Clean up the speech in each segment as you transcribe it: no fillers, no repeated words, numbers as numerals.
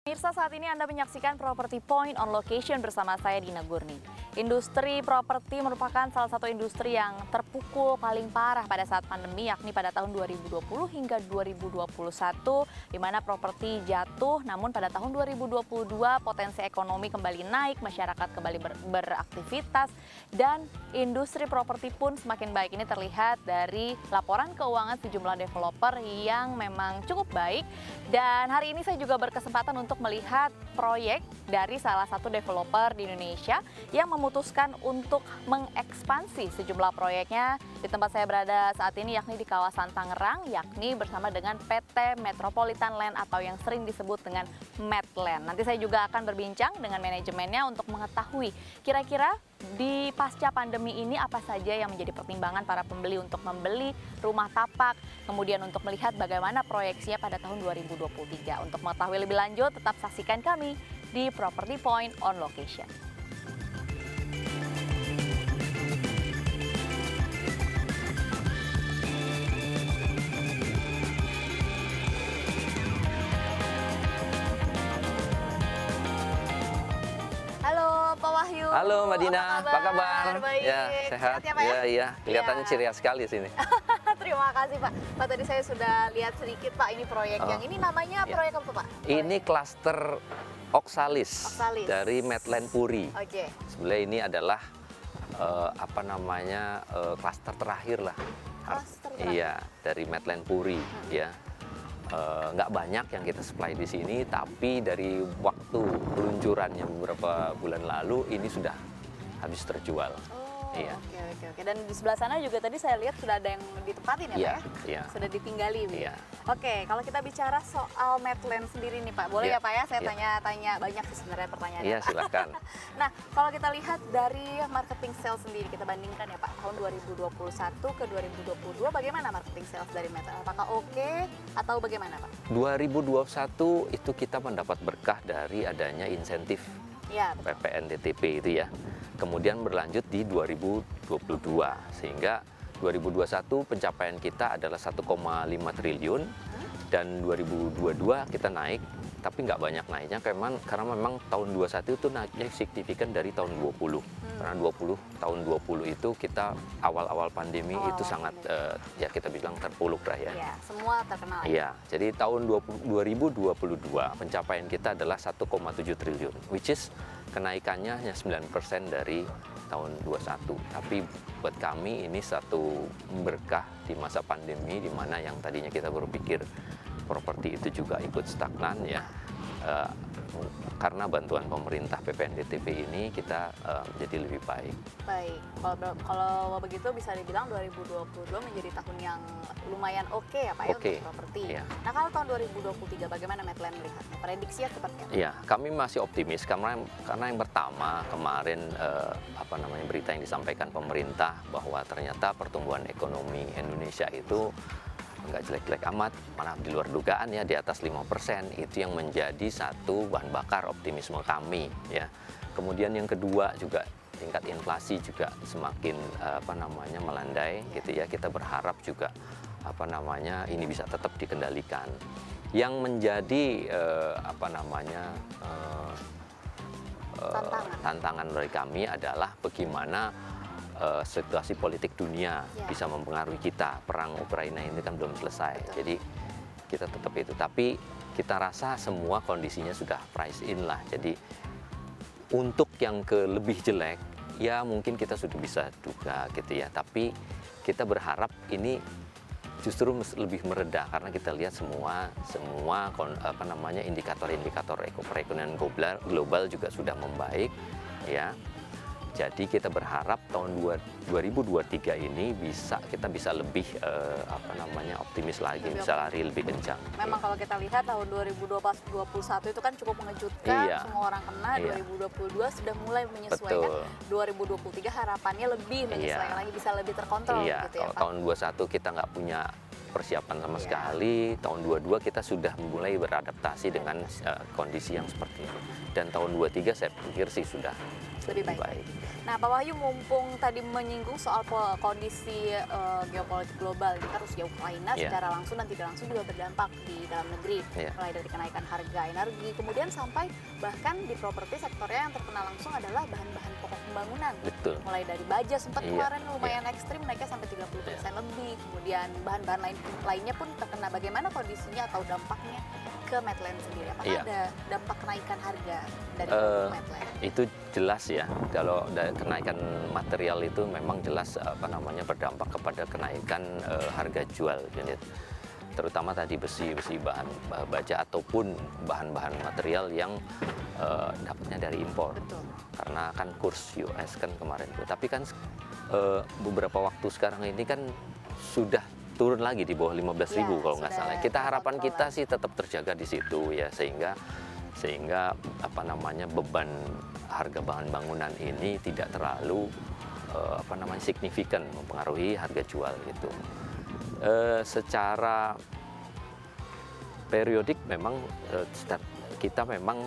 Pemirsa, saat ini Anda menyaksikan Property Point on Location bersama saya Dina Gurni. Industri properti merupakan salah satu industri yang terpukul paling parah pada saat pandemi, yakni pada tahun 2020 hingga 2021, di mana properti jatuh, namun pada tahun 2022 potensi ekonomi kembali naik, masyarakat kembali beraktivitas, dan industri properti pun semakin baik. Ini terlihat dari laporan keuangan sejumlah developer yang memang cukup baik. Dan hari ini saya juga berkesempatan untuk melihat proyek dari salah satu developer di Indonesia yang memutuskan untuk mengekspansi sejumlah proyeknya di tempat saya berada saat ini, yakni di kawasan Tangerang, yakni bersama dengan PT Metropolitan Land atau yang sering disebut dengan Medland. Nanti saya juga akan berbincang dengan manajemennya untuk mengetahui kira-kira di pasca pandemi ini apa saja yang menjadi pertimbangan para pembeli untuk membeli rumah tapak, kemudian untuk melihat bagaimana proyeksinya pada tahun 2023. Untuk mengetahui lebih lanjut, tetap saksikan kami di Property Point on Location. Halo Pak Wahyu. Halo Mbak Dina, apa kabar? Baik. Ya, sehat. Ya, Pak, ya? Iya, kelihatannya Ya. ceria sekali sini. Terima kasih Pak. Pak, tadi saya sudah lihat sedikit Pak, ini proyek yang ini namanya Ya. proyek apa Pak? Ini klaster Oxalis Oxalis. dari Medland Puri. Oke. Sebenarnya ini adalah klaster terakhir lah. Klaster terakhir. Iya, dari Medland Puri ya. Nggak banyak yang kita supply di sini, tapi dari waktu peluncurannya beberapa bulan lalu ini sudah habis terjual. Iya. Oke. Dan di sebelah sana juga tadi saya lihat sudah ada yang ditempatin ya Pak Iya, ya? iya. Sudah ditinggali. Iya. Oke, kalau kita bicara soal Medland sendiri nih Pak, boleh Iya, ya Pak ya? Saya iya. tanya-tanya banyak sih sebenarnya pertanyaannya Iya, Pak. silakan. Nah, kalau kita lihat dari marketing sales sendiri, kita bandingkan ya Pak, tahun 2021 ke 2022, bagaimana marketing sales dari Medland? Apakah oke atau bagaimana Pak? 2021 itu kita mendapat berkah dari adanya insentif Ya, betul. PPNDTP itu ya. Kemudian berlanjut di 2022 sehingga 2021 pencapaian kita adalah 1,5 triliun dan 2022 kita naik, tapi nggak banyak naiknya karena memang tahun 21 itu naiknya signifikan dari tahun 20. Karena tahun 20 itu kita awal-awal pandemi itu sangat ya kita bilang terpuruk lah ya. Iya, semua terkenal. Iya, jadi tahun 2022 pencapaian kita adalah 1,7 triliun, which is kenaikannya hanya 9% dari tahun 21. Tapi buat kami ini satu berkah di masa pandemi, di mana yang tadinya kita berpikir properti itu juga ikut stagnan ya. Karena bantuan pemerintah PPNDTP ini kita jadi lebih baik. Baik, kalau begitu bisa dibilang 2022 menjadi tahun yang lumayan oke ya Pak ya Oke, untuk properti. iya. Nah, kalau tahun 2023 bagaimana Medland melihatnya? Prediksinya seperti apa? Ya, kami masih optimis karena yang pertama kemarin berita yang disampaikan pemerintah bahwa ternyata pertumbuhan ekonomi Indonesia itu nggak jelek-jelek amat, malah di luar dugaan ya, di atas 5%. Itu yang menjadi satu bahan bakar optimisme kami ya. Kemudian yang kedua juga tingkat inflasi juga semakin melandai gitu ya. Kita berharap juga ini bisa tetap dikendalikan. Yang menjadi tantangan dari kami adalah bagaimana situasi politik dunia bisa mempengaruhi kita. Perang Ukraina ini kan belum selesai. Betul. Jadi kita tetap itu. Tapi kita rasa semua kondisinya sudah price in lah. Jadi untuk yang lebih jelek, ya mungkin kita sudah bisa duga gitu ya. Tapi kita berharap ini justru lebih mereda karena kita lihat semua indikator-indikator perekonomian global juga sudah membaik ya. Jadi kita berharap tahun 2023 ini kita bisa lebih optimis lagi, bisa lari lebih kencang. Memang kalau kita lihat tahun 2021 itu kan cukup mengejutkan, Iya. semua orang kena. Iya. 2022 sudah mulai menyesuaikan. Betul. 2023 harapannya lebih menyesuaikan lagi, bisa lebih terkontrol Iya, gitu ya kalau Pak. tahun 21 kita nggak punya persiapan sama Iya. sekali. Tahun 22 kita sudah mulai beradaptasi dengan kondisi yang seperti ini. Dan tahun 23 saya pikir sih sudah Lebih baik. Nah, Pak Wahyu, mumpung tadi menyinggung soal kondisi geopolitik global, kita Rusia Ukraina Iya. secara langsung dan tidak langsung juga berdampak di dalam negeri, Iya. mulai dari kenaikan harga energi, kemudian sampai bahkan di properti sektornya yang terkena langsung adalah bahan-bahan pokok pembangunan. Betul. Mulai dari baja sempat Iya. kemarin lumayan ekstrim, naiknya sampai 30% lebih, kemudian bahan-bahan lainnya pun terkena. Bagaimana kondisinya atau dampaknya ke Medland sendiri? Apakah Iya. ada dampak kenaikan harga dari Medland? Itu jelas ya, kalau kenaikan material itu memang jelas berdampak kepada kenaikan harga jual unit, terutama tadi besi bahan baja ataupun bahan-bahan material yang dapatnya dari impor. Betul. Karena kan kurs US kan kemarin itu, tapi kan beberapa waktu sekarang ini kan sudah turun lagi di bawah 15.000 Ya, kalau nggak sudah salah. Kita harapan terkontrol kita lagi. sih tetap terjaga di situ ya, sehingga beban harga bahan bangunan ini tidak terlalu signifikan mempengaruhi harga jual gitu. Secara periodik memang kita memang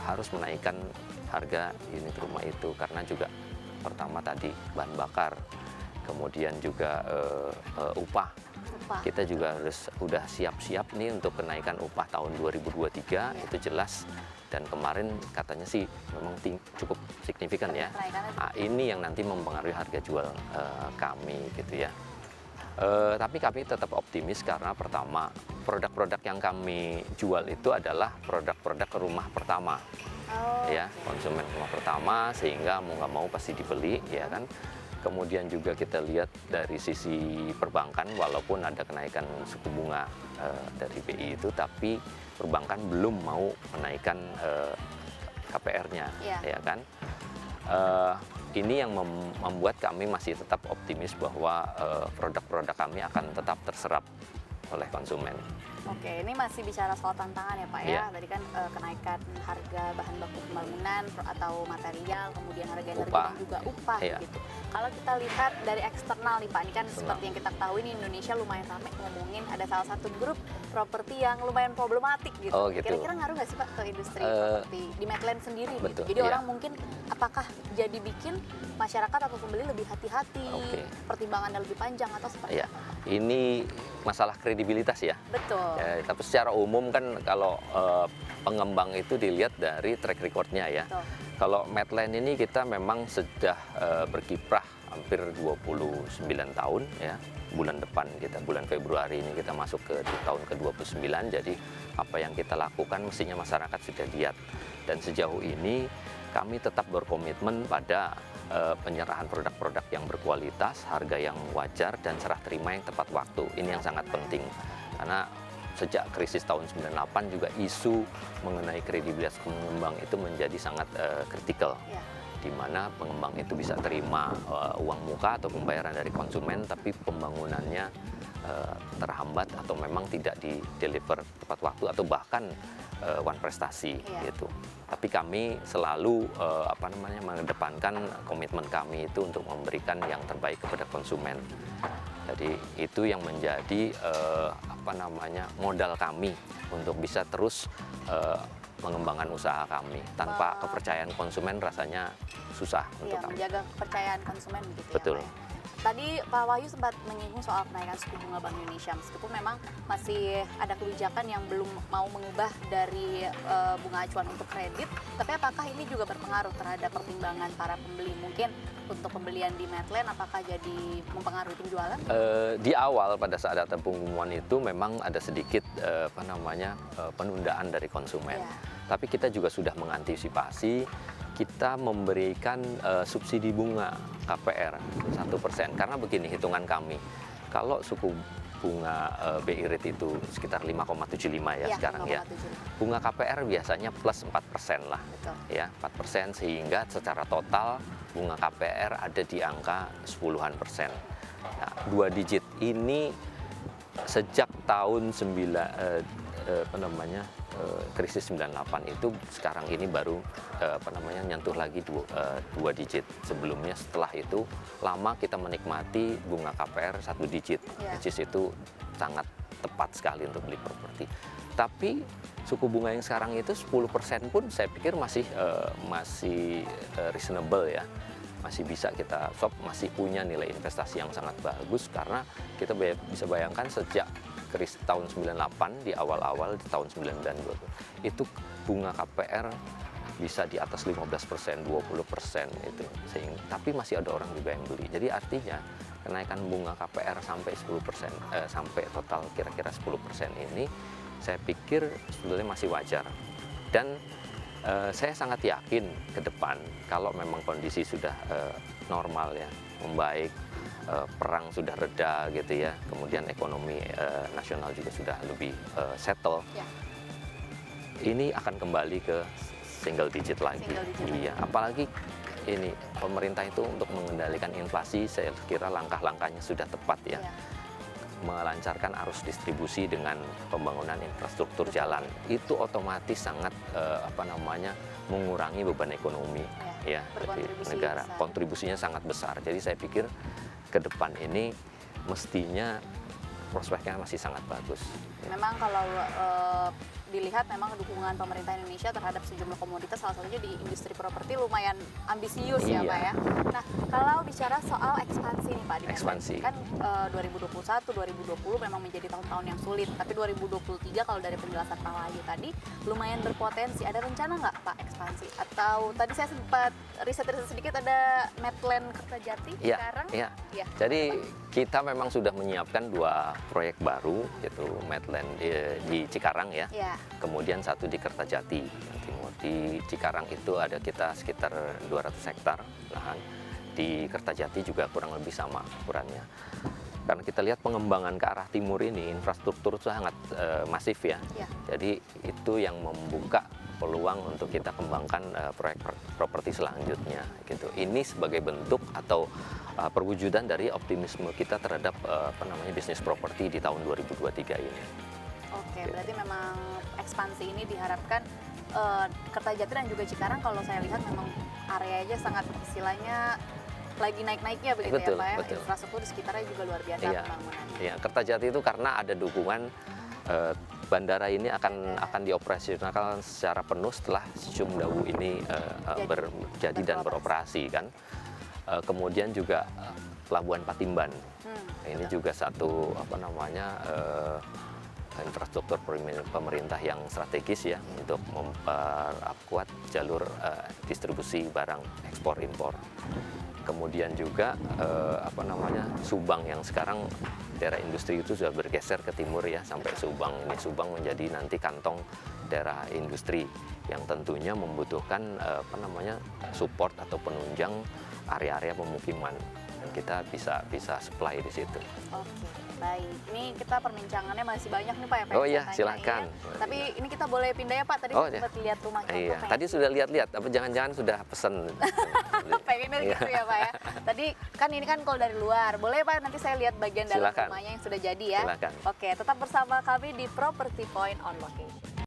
harus menaikkan harga unit rumah itu, karena juga pertama tadi bahan bakar, kemudian juga upah. Kita juga harus udah siap-siap nih untuk kenaikan upah tahun 2023, itu jelas. Dan kemarin katanya sih memang cukup signifikan ya. Nah, ini yang nanti mempengaruhi harga jual kami gitu ya. Tapi kami tetap optimis karena pertama, produk-produk yang kami jual itu adalah produk-produk rumah pertama. Ya, konsumen rumah pertama, sehingga mau nggak mau pasti dibeli ya kan. Kemudian juga kita lihat dari sisi perbankan, walaupun ada kenaikan suku bunga dari BI itu, tapi perbankan belum mau menaikkan KPR-nya, ya kan. Ini yang membuat kami masih tetap optimis bahwa produk-produk kami akan tetap terserap oleh konsumen. Oke, ini masih bicara soal tantangan ya Pak ya. Iya. Tadi kan kenaikan harga bahan baku pembangunan atau material, kemudian harga energi Upah. dan juga upah Iya. gitu. Kalau kita lihat dari eksternal nih Pak, ini kan seperti yang kita ketahui nih, Indonesia lumayan ramai ngomongin ada salah satu grup properti yang lumayan problematik gitu. Oh, gitu. Kira-kira ngaruh nggak sih Pak ke industri properti di Medland sendiri betul, gitu? Jadi iya. orang mungkin apakah jadi bikin masyarakat atau pembeli lebih hati-hati, Oke. pertimbangannya lebih panjang atau seperti Ya, apa? ini masalah kredibilitas ya. Betul. Ya, tapi secara umum kan kalau pengembang itu dilihat dari track record-nya ya. Betul. Kalau Medland ini kita memang sudah berkiprah hampir 29 tahun ya. Bulan depan bulan Februari ini kita masuk ke tahun ke-29, jadi apa yang kita lakukan mestinya masyarakat sudah lihat. Dan sejauh ini kami tetap berkomitmen pada penyerahan produk-produk yang berkualitas, harga yang wajar, dan serah terima yang tepat waktu. Ini yang sangat penting, karena sejak krisis tahun 98 juga isu mengenai kredibilitas pengembang itu menjadi sangat kritikal, di mana pengembang itu bisa terima uang muka atau pembayaran dari konsumen, tapi pembangunannya terhambat atau memang tidak di-deliver tepat waktu atau bahkan one prestasi gitu. Tapi kami selalu mengedepankan komitmen kami itu untuk memberikan yang terbaik kepada konsumen. Jadi itu yang menjadi modal kami untuk bisa terus mengembangkan usaha kami. Tanpa kepercayaan konsumen rasanya susah untuk kami. Menjaga kepercayaan konsumen begitu. Betul. Ya, Pak. Tadi Pak Wahyu sempat menyinggung soal kenaikan suku bunga Bank Indonesia, meskipun memang masih ada kebijakan yang belum mau mengubah dari bunga acuan untuk kredit, tapi apakah ini juga berpengaruh terhadap pertimbangan para pembeli? Mungkin untuk pembelian di Medland apakah jadi mempengaruhi penjualan? Di awal pada saat ada pengumuman itu memang ada sedikit penundaan dari konsumen. Tapi kita juga sudah mengantisipasi, kita memberikan subsidi bunga KPR 1%. Karena begini hitungan kami, kalau suku bunga BI rate itu sekitar 5,75 ya sekarang 5, ya. Bunga KPR biasanya plus 4% lah. Betul. Ya, 4%, sehingga secara total bunga KPR ada di angka 10-an persen. Nah, 2 digit ini sejak tahun krisis 98 itu sekarang ini baru nyentuh lagi dua digit. Sebelumnya setelah itu lama kita menikmati bunga KPR 1 digit, which is itu sangat tepat sekali untuk beli properti. Tapi suku bunga yang sekarang itu 10% pun saya pikir masih reasonable ya. Masih bisa kita swap, masih punya nilai investasi yang sangat bagus karena kita bisa bayangkan sejak krisis tahun 98 di awal-awal di tahun 99 itu bunga KPR bisa di atas 15%, 20% itu. Tapi masih ada orang juga yang beli. Jadi artinya kenaikan bunga KPR sampai 10%, sampai total kira-kira 10% ini saya pikir sebetulnya masih wajar. Dan saya sangat yakin ke depan kalau memang kondisi sudah normal ya, membaik, perang sudah reda gitu ya, kemudian ekonomi nasional juga sudah lebih settle. Ya. Ini akan kembali ke single digit lagi. Iya, apalagi ini pemerintah itu untuk mengendalikan inflasi, saya kira langkah-langkahnya sudah tepat ya. Melancarkan arus distribusi dengan pembangunan infrastruktur jalan itu otomatis sangat mengurangi beban ekonomi ya dari negara. Kontribusinya sangat besar. Jadi saya pikir ke depan ini mestinya prospeknya masih sangat bagus. Memang kalau dilihat memang dukungan pemerintah Indonesia terhadap sejumlah komoditas salah satunya di industri properti lumayan ambisius ya Pak ya. Nah kalau bicara soal ekspansi nih Pak, ekspansi kan 2021, 2020 memang menjadi tahun-tahun yang sulit, tapi 2023 kalau dari penjelasan Pak Wahyu tadi lumayan berpotensi. Ada rencana nggak Pak ekspansi? Atau tadi saya sempat riset sedikit ada Medland Kertajati sekarang? Iya. Jadi kita memang sudah menyiapkan 2 proyek baru, yaitu Medland di Cikarang ya. Kemudian 1 di Kertajati. Di Cikarang itu ada kita sekitar 200 hektar lahan. Di Kertajati juga kurang lebih sama ukurannya. Karena kita lihat pengembangan ke arah timur ini infrastruktur sangat masif ya. Jadi itu yang membuka peluang untuk kita kembangkan proyek properti selanjutnya gitu. Ini sebagai bentuk atau perwujudan dari optimisme kita terhadap bisnis properti di tahun 2023 ini. Oke, berarti memang ekspansi ini diharapkan Kertajati dan juga Cikarang kalau saya lihat memang areanya sangat istilahnya lagi naik-naiknya begitu betul, ya Pak ya. Betul. Infrastruktur di sekitarnya juga luar biasa pembangunannya. Iya, Kertajati itu karena ada dukungan bandara ini akan dioperasionalkan secara penuh setelah Sumdawu ini jadi dan beroperasi kan. Kemudian juga Pelabuhan Patimban. Ini juga satu infrastruktur pemerintah yang strategis ya untuk memperkuat jalur distribusi barang ekspor impor. Kemudian juga Subang yang sekarang daerah industri itu sudah bergeser ke timur ya sampai Subang. Ini Subang menjadi nanti kantong daerah industri yang tentunya membutuhkan support atau penunjang area-area pemukiman. Dan kita bisa supply di situ. Oke, baik. Ini kita perbincangannya masih banyak nih Pak ya. Oh iya, silakan. Ya. Tapi ini kita boleh pindah ya Pak. Tadi sempat lihat rumah contoh. Iya, tadi sudah lihat-lihat. Tapi jangan-jangan sudah pesen. Pengennya gitu ya Pak ya. Tadi kan ini kan kalau dari luar. Boleh Pak nanti saya lihat bagian dalam rumahnya yang sudah jadi ya. Silakan. Oke, tetap bersama kami di Property Point on Location.